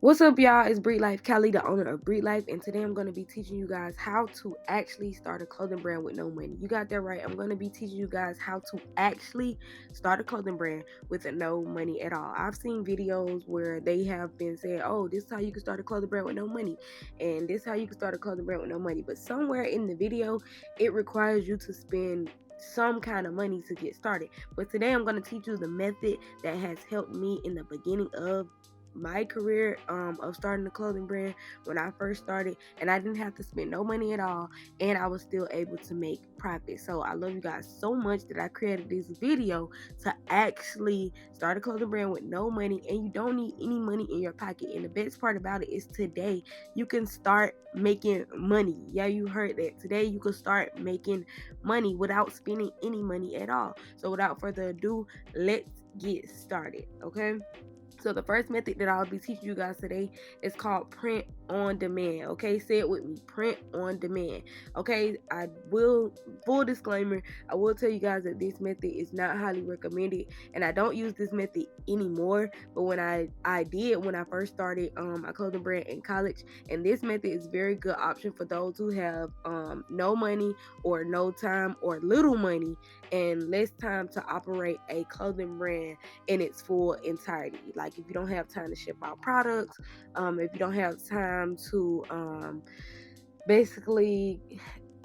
What's up, y'all? It's Breed Life Callie, the owner of Breed Life, and today I'm going to be teaching you guys how to actually start a clothing brand with no money. You got that right. I'm going to be teaching you guys how to actually start a clothing brand with no money at all. I've seen videos where they have been saying, oh, this is how you can start a clothing brand with no money, and this is how you can start a clothing brand with no money. But somewhere in the video, it requires you to spend some kind of money to get started. But today I'm going to teach you the method that has helped me in the beginning of my career of starting a clothing brand when I first started, and I didn't have to spend no money at all, and I was still able to make profit. So I love you guys so much that I created this video to actually start a clothing brand with no money, and you don't need any money in your pocket. And the best part about it is today you can start making money. Yeah, you heard that. Today you can start making money without spending any money at all. So without further ado, let's get started. Okay, so the first method that I'll be teaching you guys today is called print on demand. Okay, say it with me, print on demand. Okay, I will, full disclaimer, I will tell you guys that this method is not highly recommended, and I don't use this method anymore. But when I did when I first started a clothing brand in college, and this method is a very good option for those who have no money or no time or little money and less time to operate a clothing brand in its full entirety. Like if you don't have time to ship out products, if you don't have time to basically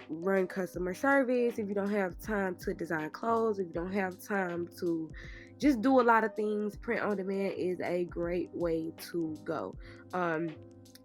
run customer service, if you don't have time to design clothes, if you don't have time to just do a lot of things, print on demand is a great way to go.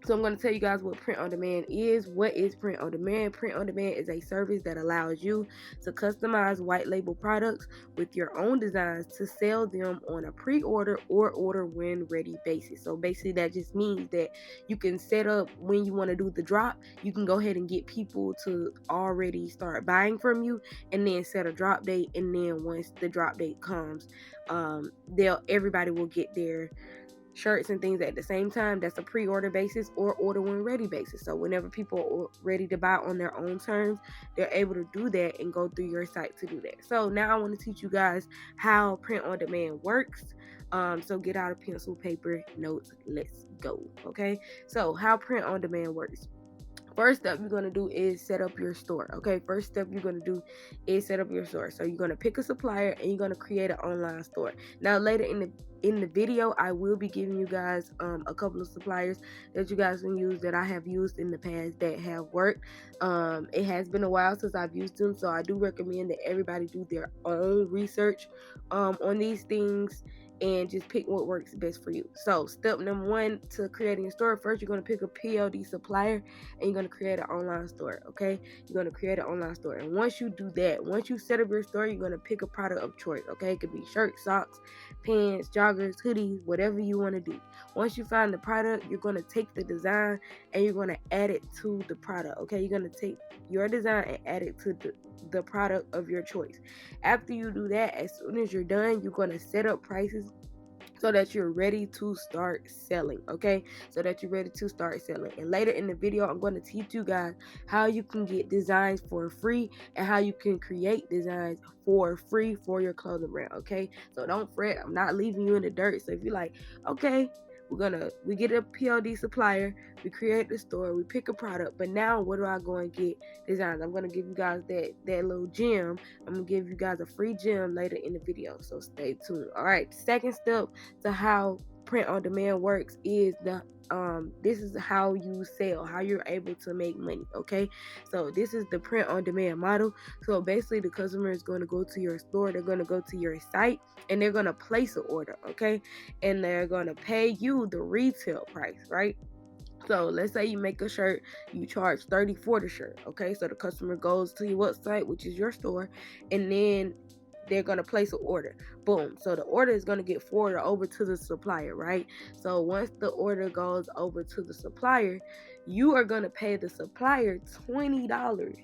So I'm going to tell you guys what print on demand is. What is print on demand? Print on demand is a service that allows you to customize white label products with your own designs to sell them on a pre-order or order when ready basis. So basically that just means that you can set up when you want to do the drop. You can go ahead and get people to already start buying from you, and then set a drop date, and then once the drop date comes, they'll everybody will get their shirts and things at the same time. That's a pre-order basis or order when ready basis. So whenever people are ready to buy on their own terms, they're able to do that and go through your site to do that. So now I want to teach you guys how print on demand works. So get out a pencil, paper, notes, let's go. Okay, so how print on demand works. First step you're going to do is set up your store. Okay, first step you're going to do is set up your store. So you're going to pick a supplier and you're going to create an online store. Now later in the video, I will be giving you guys a couple of suppliers that you guys can use that I have used in the past that have worked. It has been a while since I've used them, so I do recommend that everybody do their own research on these things and just pick what works best for you. So step number one to creating a store, first you're going to pick a PLD supplier and you're going to create an online store. Okay, you're going to create an online store, and once you do that, once you set up your store, you're going to pick a product of choice. Okay, it could be shirts, socks, pants, joggers, hoodies, whatever you want to do. Once you find the product, you're going to take the design and you're going to add it to the product. Okay, you're going to take your design and add it to the product of your choice. After you do that, as soon as you're done, you're going to set up prices so that you're ready to start selling. Okay, so that you're ready to start selling. And later in the video, I'm going to teach you guys how you can get designs for free and how you can create designs for free for your clothing brand. Okay, so don't fret, I'm not leaving you in the dirt. So if you're like, okay, we get a PLD supplier, we create the store, we pick a product, but now what do I go and get designs? I'm going to give you guys that little gem. I'm going to give you guys a free gem later in the video, so stay tuned. All right, second step to how print on demand works is this is how you sell, how you're able to make money. Okay, so this is the print on demand model. So basically the customer is going to go to your store, they're going to go to your site, and they're going to place an order. Okay, and they're going to pay you the retail price, right? So let's say you make a shirt, you charge 30 for the shirt. Okay, so the customer goes to your website, which is your store, and then they're going to place an order. Boom. So the order is going to get forwarded over to the supplier, right? So once the order goes over to the supplier, you are going to pay the supplier $20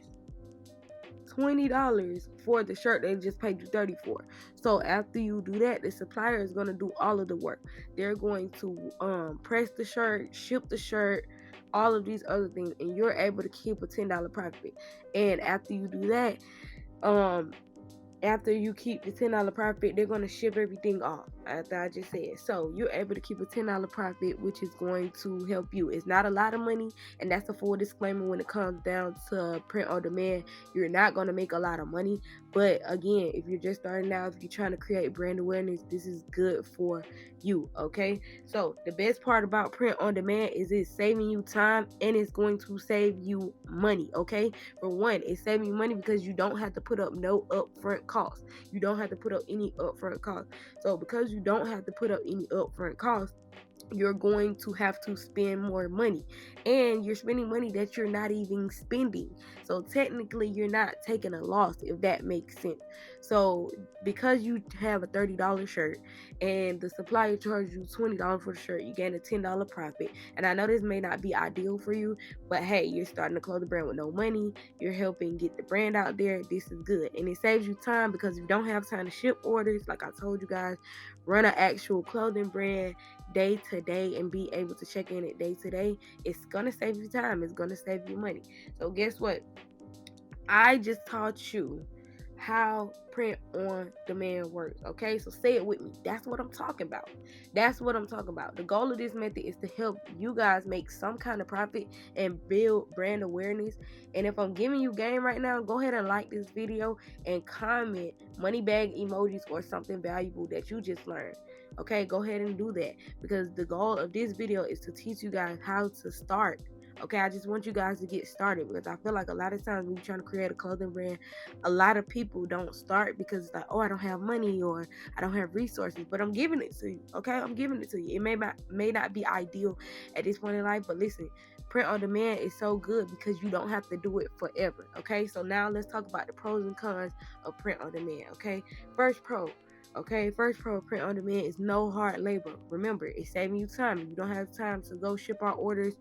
for the shirt they just paid you 30 for. So after you do that, the supplier is going to do all of the work. They're going to press the shirt, ship the shirt, all of these other things, and you're able to keep a $10 profit. And after you do that, after you keep the $10 profit, they're going to ship everything off. after I just said. So you're able to keep a $10 profit, which is going to help you. It's not a lot of money, and that's a full disclaimer when it comes down to print on demand. You're not going to make a lot of money, but again, if you're just starting out, if you're trying to create brand awareness, this is good for you. Okay, so the best part about print on demand is it's saving you time and it's going to save you money. Okay, for one, it's saving you money because you don't have to put up no upfront costs. You don't have to put up any upfront costs. So because you don't have to put up any upfront costs, you're going to have to spend more money, and you're spending money that you're not even spending. So technically you're not taking a loss, if that makes sense. So because you have a $30 shirt and the supplier charges you $20 for the shirt, you gain a $10 profit. And I know this may not be ideal for you, but hey, you're starting a clothing brand with no money, you're helping get the brand out there. This is good, and it saves you time because if you don't have time to ship orders, like I told you guys, run an actual clothing brand day to day and be able to check in it day to day, it's gonna save you time, it's gonna save you money. So guess what? I just taught you how print on demand works. Okay, so say it with me. That's what I'm talking about. That's what I'm talking about. The goal of this method is to help you guys make some kind of profit and build brand awareness. And if I'm giving you game right now, go ahead and like this video and comment money bag emojis or something valuable that you just learned. Okay, go ahead and do that, because the goal of this video is to teach you guys how to start. Okay, I just want you guys to get started, because I feel like a lot of times when you're trying to create a clothing brand, a lot of people don't start because it's like, oh, I don't have money or I don't have resources. But I'm giving it to you. Okay, I'm giving it to you. It may not be ideal at this point in life, but listen, print on demand is so good because you don't have to do it forever. Okay, so now let's talk about the pros and cons of print on demand. Okay, first pro. Okay, first pro of print on demand is no hard labor. Remember, it's saving you time. If you don't have time to go ship out orders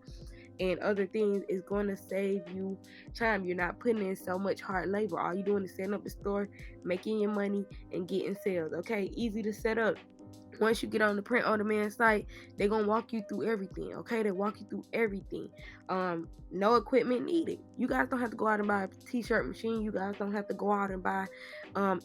and other things, is going to save you time. You're not putting in so much hard labor. All you're doing is setting up the store, making your money, and getting sales. Okay, easy to set up. Once you get on the print on demand site, they're gonna walk you through everything. Okay, they walk you through everything. No equipment needed. You guys don't have to go out and buy a t-shirt machine. You guys don't have to go out and buy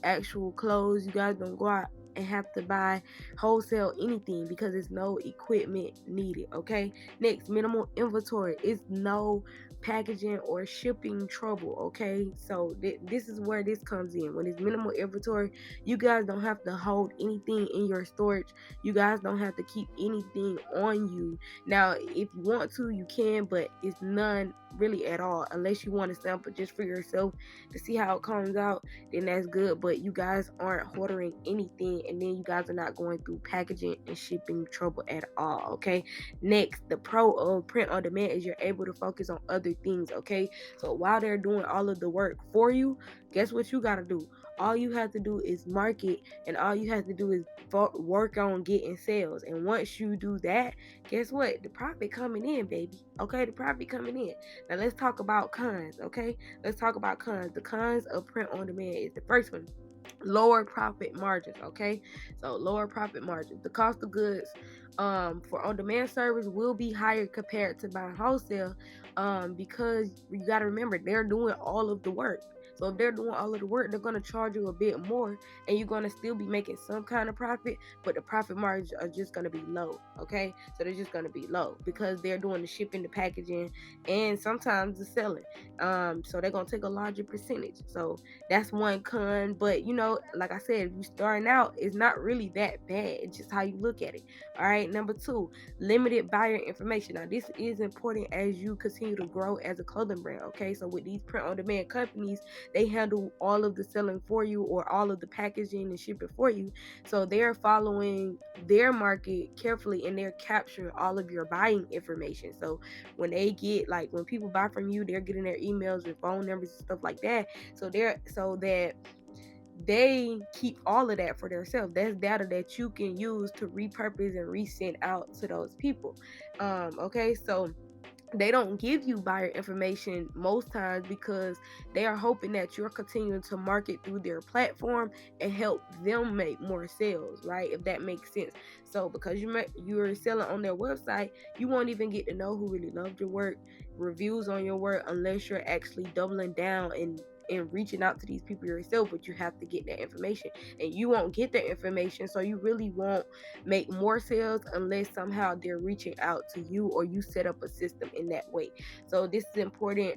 actual clothes. You guys don't go out and have to buy wholesale anything because there's no equipment needed. Okay, next, minimal inventory. It's no packaging or shipping trouble. Okay, so this is where this comes in. When it's minimal inventory, you guys don't have to hold anything in your storage. You guys don't have to keep anything on you. Now, if you want to, you can, but it's none really at all, unless you want to sample just for yourself to see how it comes out. Then that's good, but you guys aren't hoarding anything, and then you guys are not going through packaging and shipping trouble at all. Okay, next, the pro of print on demand is you're able to focus on other things. Okay, so while they're doing all of the work for you, guess what you got to do? All you have to do is market, and all you have to do is work on getting sales. And once you do that, guess what? The profit coming in, baby. Okay, the profit coming in. Now let's talk about cons. Okay, let's talk about cons. The cons of print on demand is the first one: lower profit margins. Okay, so lower profit margins. The cost of goods for on demand service will be higher compared to buying wholesale, because you got to remember they're doing all of the work. So if they're doing all of the work, they're going to charge you a bit more, and you're going to still be making some kind of profit, but the profit margins are just going to be low. Okay, so they're just going to be low because they're doing the shipping, the packaging, and sometimes the selling. So they're going to take a larger percentage. So that's one con. But like I said, if you're starting out, it's not really that bad. It's just how you look at it. All right, number two, limited buyer information. Now this is important as you continue to grow as a clothing brand. Okay, so with these print on demand companies, they handle all of the selling for you, or all of the packaging and shipping for you. So they're following their market carefully, and they're capturing all of your buying information. So when they get, like, when people buy from you, they're getting their emails and phone numbers and stuff like that. So that they keep all of that for themselves. That's data that you can use to repurpose and resend out to those people. Okay, so they don't give you buyer information most times because they are hoping that you're continuing to market through their platform and help them make more sales, right? If that makes sense. So because you're selling on their website, you won't even get to know who really loved your work, reviews on your work, unless you're actually doubling down and reaching out to these people yourself, but you have to get that information, and you won't get that information, so you really won't make more sales unless somehow they're reaching out to you or you set up a system in that way. So this is important,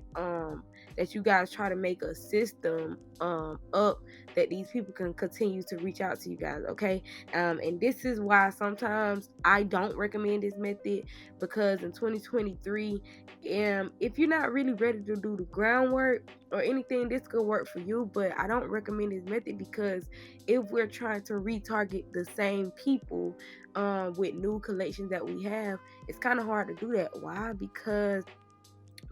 that you guys try to make a system up that these people can continue to reach out to you guys, okay? And this is why sometimes I don't recommend this method, because in 2023, if you're not really ready to do the groundwork or anything, this could work for you, but I don't recommend this method, because if we're trying to retarget the same people with new collections that we have, it's kind of hard to do that. Why? Because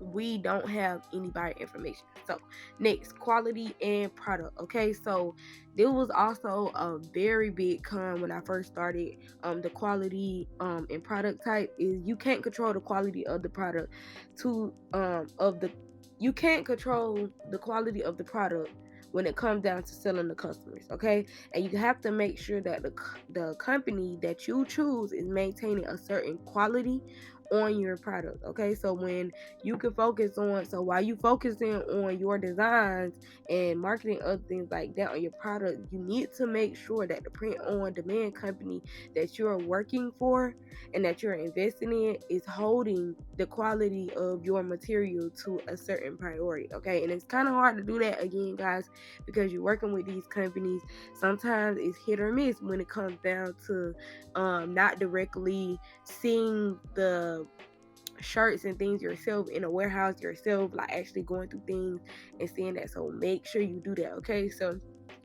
we don't have anybody information. So next, quality and product. Okay, so there was also a very big con when I first started. The quality and product type is you can't control the quality of the product to of the you can't control the quality of the product when it comes down to selling to customers, okay? And you have to make sure that the company that you choose is maintaining a certain quality on your product, okay? So when you can focus on, so while you focusing on your designs and marketing other things like that on your product, you need to make sure that the print on demand company that you're working for and that you're investing in is holding the quality of your material to a certain priority, okay? And it's kind of hard to do that, again, guys, because you're working with these companies. Sometimes it's hit or miss when it comes down to not directly seeing the shirts and things yourself in a warehouse yourself, like actually going through things and seeing that. So make sure you do that, okay? So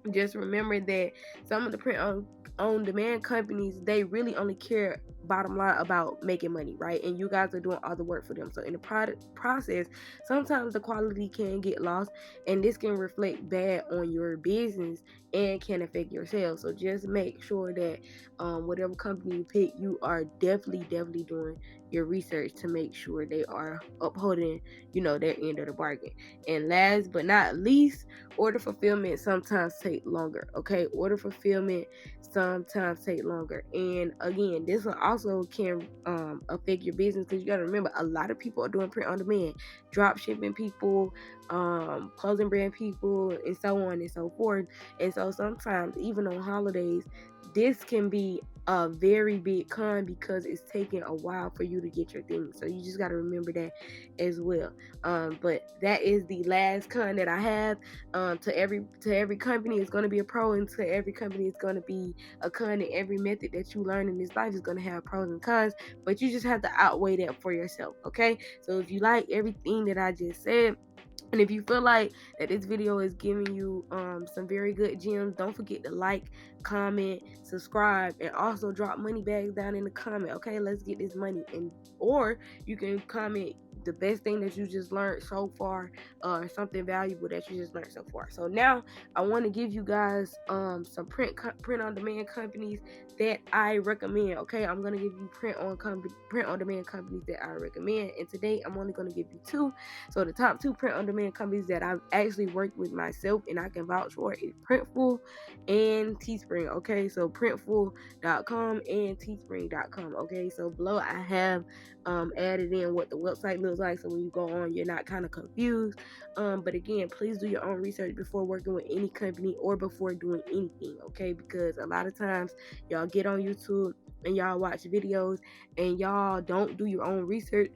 just remember that some of the print on demand companies, they really only care, bottom line, about making money, right? And you guys are doing all the work for them. So in the product process, sometimes the quality can get lost, and this can reflect bad on your business and can affect your sales. So just make sure that whatever company you pick, you are definitely doing your research to make sure they are upholding, their end of the bargain. And last but not least, order fulfillment sometimes take longer, okay? Order fulfillment sometimes take longer, and again, this one also can affect your business, because you got to remember, a lot of people are doing print on demand, drop shipping people, clothing brand people, and so on and so forth. And so sometimes, even on holidays, this can be a very big con, because it's taking a while for you to get your things. So you just got to remember that as well. But that is the last con that I have. To every company, it's going to be a pro, and to every company, it's going to be a con. And every method that you learn in this life is going to have pros and cons, but you just have to outweigh that for yourself, okay? So if you like everything that I just said, and if you feel like that this video is giving you some very good gems, don't forget to like, comment, subscribe, and also drop money bags down in the comment, okay? Let's get this money. And or you can comment the best thing that you just learned so far, something valuable that you just learned so far. So now I want to give you guys some print on demand companies that I recommend, okay? I'm gonna give you print on demand companies that I recommend, and today I'm only gonna give you two. So the top two print on demand companies that I've actually worked with myself and I can vouch for is Printful and Teespring, okay? So Printful.com and Teespring.com, okay? So below I have added in what the website looks like, so when you go on, you're not kind of confused. But again, please do your own research before working with any company or before doing anything, okay? Because a lot of times y'all get on YouTube and y'all watch videos and y'all don't do your own research,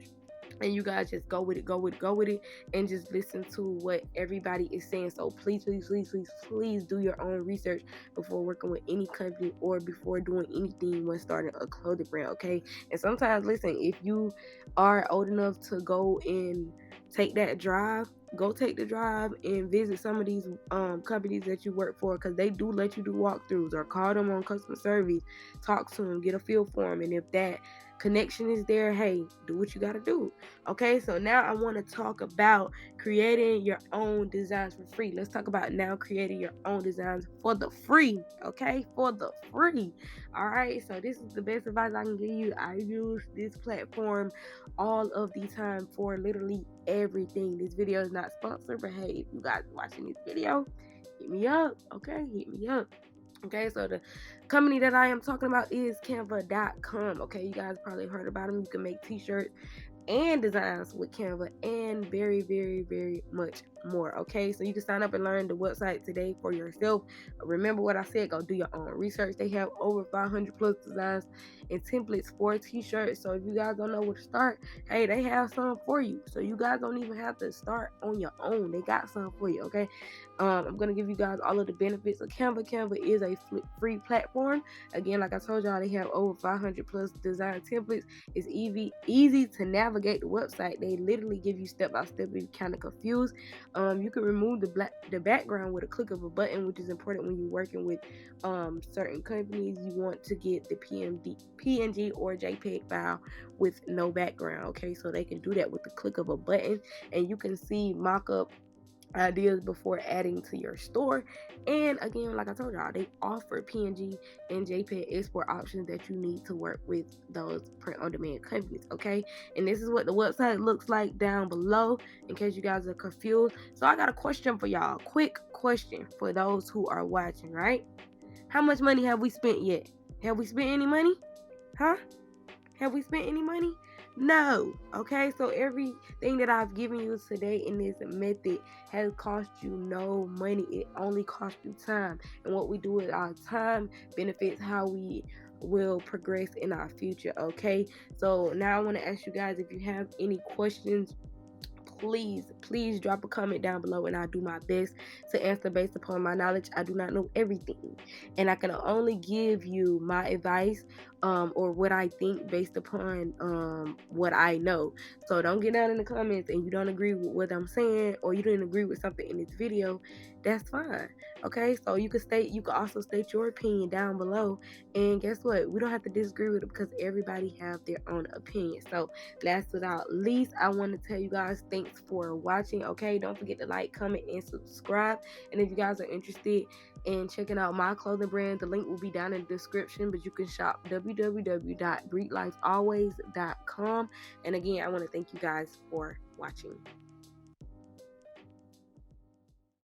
and you guys just go with it, and just listen to what everybody is saying. So please do your own research before working with any company or before doing anything when starting a clothing brand, okay? And sometimes, listen, if you are old enough to go and take that drive, go take the drive and visit some of these companies that you work for, because they do let you do walkthroughs, or call them on customer service, talk to them, get a feel for them, and if that connection is there, hey, do what you got to do, okay? So now I want to talk about creating your own designs for free. Let's talk about now creating your own designs for the free, okay? For the free. All right, so this is the best advice I can give you. I use this platform all of the time for literally everything. This video is not sponsored, but hey, if you guys are watching this video, hit me up, okay? Hit me up. Okay, so the company that I am talking about is Canva.com. Okay, you guys probably heard about them. You can make t-shirts and designs with Canva and very, very, very much more. Okay, so you can sign up and learn the website today for yourself. Remember what I said, go do your own research. They have over 500 plus designs and templates for t-shirts. So if you guys don't know where to start, hey, they have some for you. So you guys don't even have to start on your own. They got some for you. Okay, I'm gonna give you guys all of the benefits of Canva. Canva is a free platform. Again, like I told y'all, they have over 500 plus design templates. It's easy to navigate the website. They literally give you step by step if you're kind of confused. You can remove the background with a click of a button, which is important when you're working with certain companies. You want to get the PNG or JPEG file with no background. Okay, so they can do that with the click of a button, and you can see mock-up ideas before adding to your store. And again, like I told y'all, they offer PNG and JPEG export options that you need to work with those print on demand companies. Okay, and this is what the website looks like down below in case you guys are confused. So I got a question for y'all, quick question for those who are watching. Right, how much money have we spent yet? Have we spent any money? Huh? Have we spent any money? No. Okay, so everything that I've given you today in this method has cost you no money. It only costs you time. And what we do with our time benefits how we will progress in our future. Okay, so now I want to ask you guys if you have any questions. Please drop a comment down below and I'll do my best to answer based upon my knowledge. I do not know everything, and I can only give you my advice or what I think based upon what I know. So don't get down in the comments and you don't agree with what I'm saying, or you didn't agree with something in this video. That's fine. Okay, so you can also state your opinion down below, and guess what, we don't have to disagree with it because everybody have their own opinion. So last but not least, I want to tell you guys thanks for watching. Okay, don't forget to like, comment, and subscribe. And if you guys are interested in checking out my clothing brand, the link will be down in the description, but you can shop www.breedlifealways.com. And again, I want to thank you guys for watching.